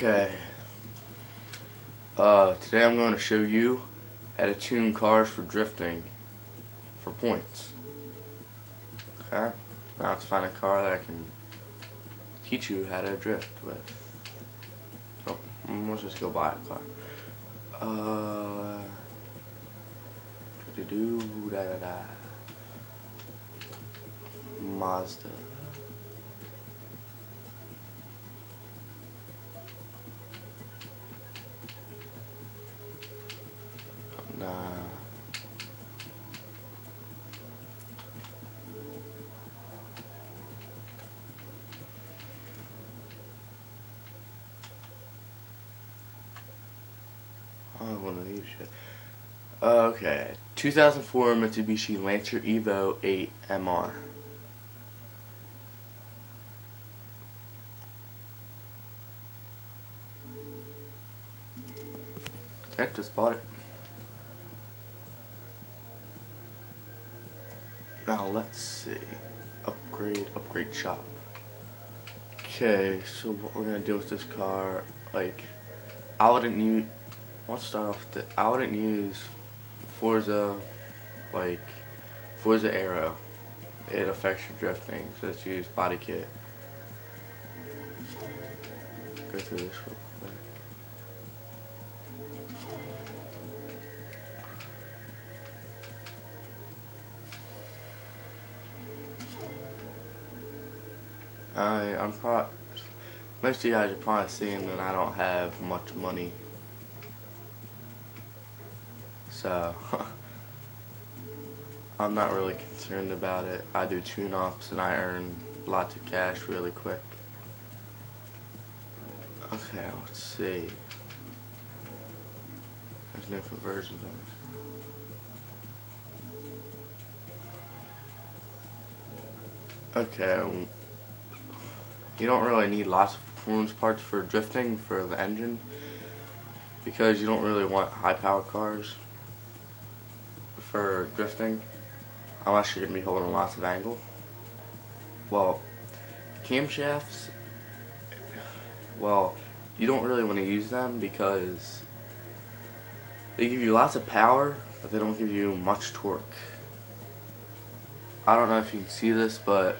Okay, today I'm going to show you how to tune cars for drifting for points. Okay, now let's find a car that I can teach you how to drift with. So, let's just go buy a car. Mazda. Nah. Oh, one of these shit. Okay, 2004 Mitsubishi Lancer Evo 8 MR. Okay, just bought it. Now let's see. Upgrade shop. Okay, so what we're gonna do with this car, like, I wouldn't use, let's start off with I wouldn't use Forza, like, Forza Aero. It affects your drifting, so let's use body kit. Go through this real quick. I'm probably, most of you guys are probably seeing that I don't have much money. So, I'm not really concerned about it. I do tune-ups and I earn lots of cash really quick. Okay, let's see. There's no conversions on this. Okay, you don't really need lots of performance parts for drifting for the engine because you don't really want high-powered cars for drifting unless you're going to be holding lots of angle. Well, camshafts, well, you don't really want to use them because they give you lots of power, but they don't give you much torque. I don't know if you can see this, but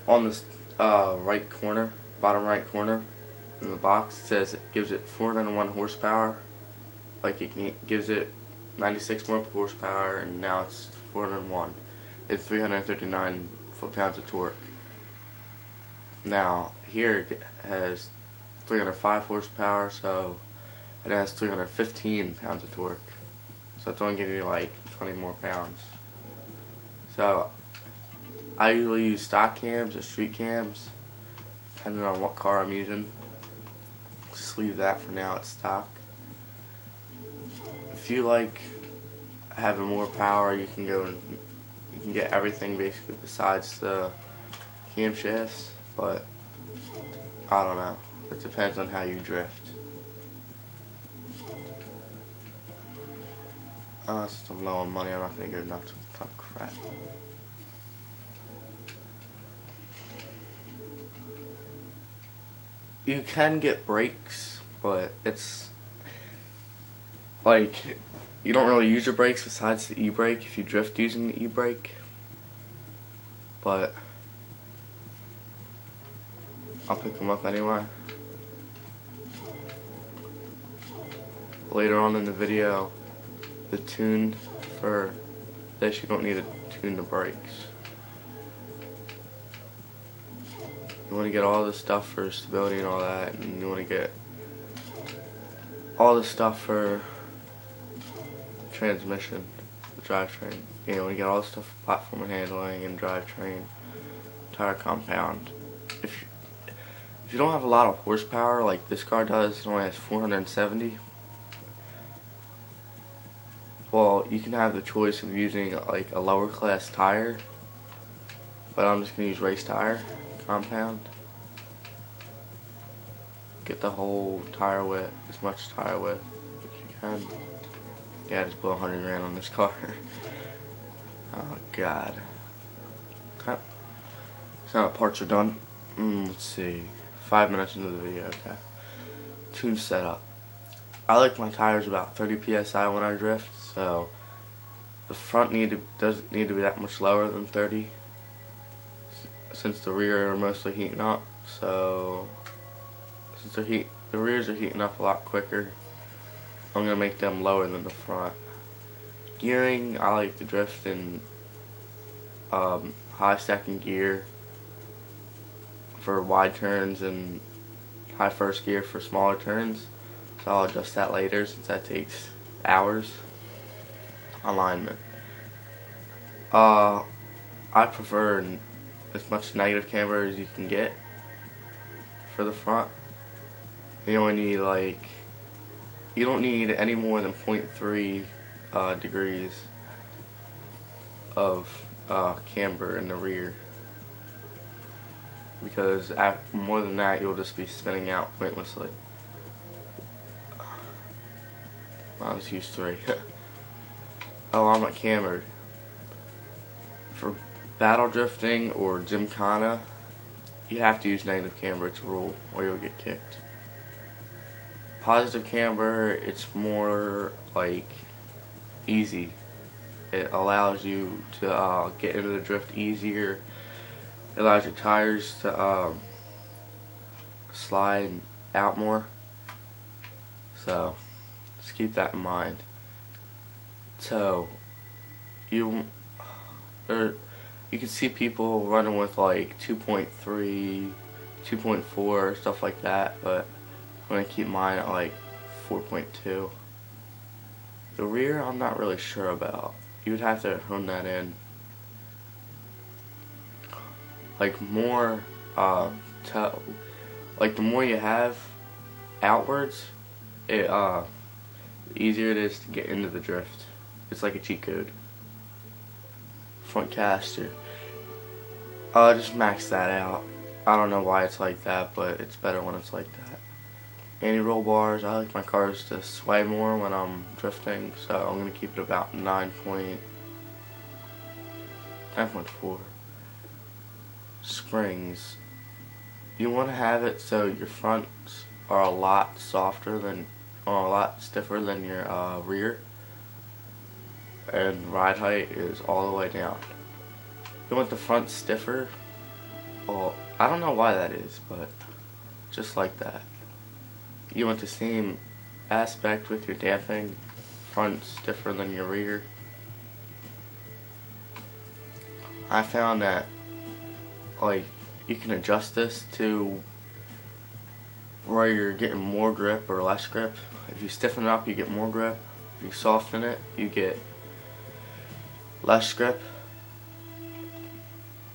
on this right corner, bottom right corner in the box, it says it gives it 401 horsepower. Like it gives it 96 more horsepower, and now it's 401. It's 339 foot-pounds of torque. Now here it has 305 horsepower, so it has 315 pounds of torque. So it's only giving you like 20 more pounds. So I usually use stock cams or street cams, depending on what car I'm using. Just leave that for now at stock. If you like having more power, you can go and you can get everything basically besides the camshafts, but I don't know. It depends on how you drift. Since I'm low on money, I'm not gonna go nuts with a ton of crap. You can get brakes, but it's like you don't really use your brakes besides the e-brake if you drift using the e-brake. But I'll pick them up anyway. Later on in the video, the tune for this, you don't need to tune the brakes. You want to get all the stuff for stability and all that, and you want to get all the stuff for transmission, the drivetrain. You want to get all the stuff for platform and handling and drivetrain, tire compound. If you don't have a lot of horsepower like this car does, it only has 470. Well, you can have the choice of using like a lower class tire, but I'm just gonna use race tire compound. Get the whole tire width, as much tire width as you can. Yeah, I just blew 100 grand on this car. Oh god. Okay. So now the parts are done. Let's see. 5 minutes into the video, okay. Tune setup. I like my tires about 30 psi when I drift, so the front doesn't need to be that much lower than 30, since the rear are mostly heating up. So since the rears are heating up a lot quicker, I'm gonna make them lower than the front. Gearing, I like to drift in high second gear for wide turns and high first gear for smaller turns. So I'll adjust that later since that takes hours. Alignment. I prefer as much negative camber as you can get for the front. You only need you don't need any more than 0.3 degrees of camber in the rear, because more than that you'll just be spinning out pointlessly. I'll just use 3. Oh, I'm not cambered. For battle drifting or gymkhana, you have to use negative camber. It's a rule, or you'll get kicked. Positive camber, it's more like easy. It allows you to get into the drift easier. It allows your tires to slide out more. So just keep that in mind. So you can see people running with like 2.3, 2.4, stuff like that, but I'm gonna keep mine at like 4.2. The rear, I'm not really sure about. You would have to hone that in. Like more, like the more you have outwards, the easier it is to get into the drift. It's like a cheat code. Front caster. Just max that out. I don't know why it's like that, but it's better when it's like that. Anti-roll bars. I like my cars to sway more when I'm drifting, so I'm going to keep it about 9.4. Springs. You want to have it so your fronts are a lot stiffer than your rear, and ride height is all the way down. You want the front stiffer. Well, I don't know why that is, but just like that. You want the same aspect with your damping. Front stiffer than your rear. I found that you can adjust this to where you're getting more grip or less grip. If you stiffen it up, you get more grip. If you soften it, you get less grip.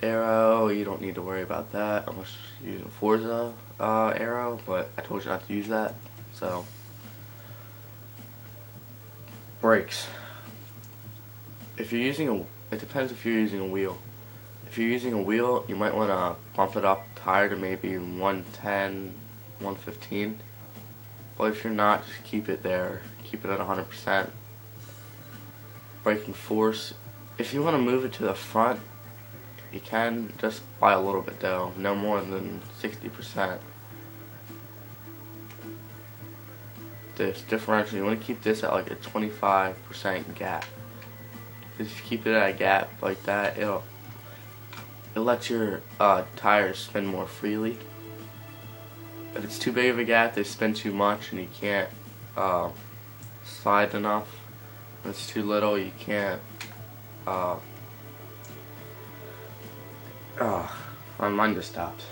Arrow, you don't need to worry about that unless you're using Forza arrow, but I told you not to use that. So, brakes. If you're using it depends if you're using a wheel. If you're using a wheel, you might want to bump it up higher to maybe 110, 115. But if you're not, just keep it there. Keep it at 100%. Braking force. If you want to move it to the front, you can, just by a little bit though, no more than 60%. This differential, you want to keep this at like a 25% gap. If you keep it at a gap like that, it'll let your tires spin more freely. If it's too big of a gap, they spin too much and you can't slide enough. If it's too little, you can't. My mind just stopped.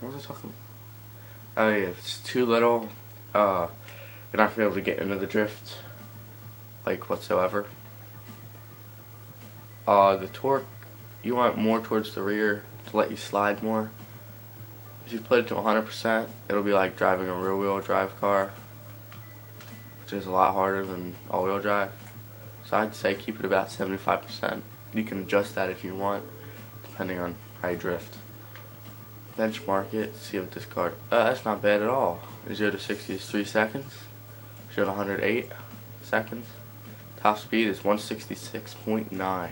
What was I talking about? Oh yeah, if it's too little, you're not gonna be able to get into the drift, like whatsoever. The torque, you want more towards the rear to let you slide more. If you put it to 100%, it'll be like driving a rear-wheel drive car, which is a lot harder than all-wheel drive. So I'd say keep it about 75%. You can adjust that if you want, depending on how you drift. Benchmark it, see what this car. That's not bad at all. 0 to 60 is 3 seconds. 0 to 108 seconds. Top speed is 166.9.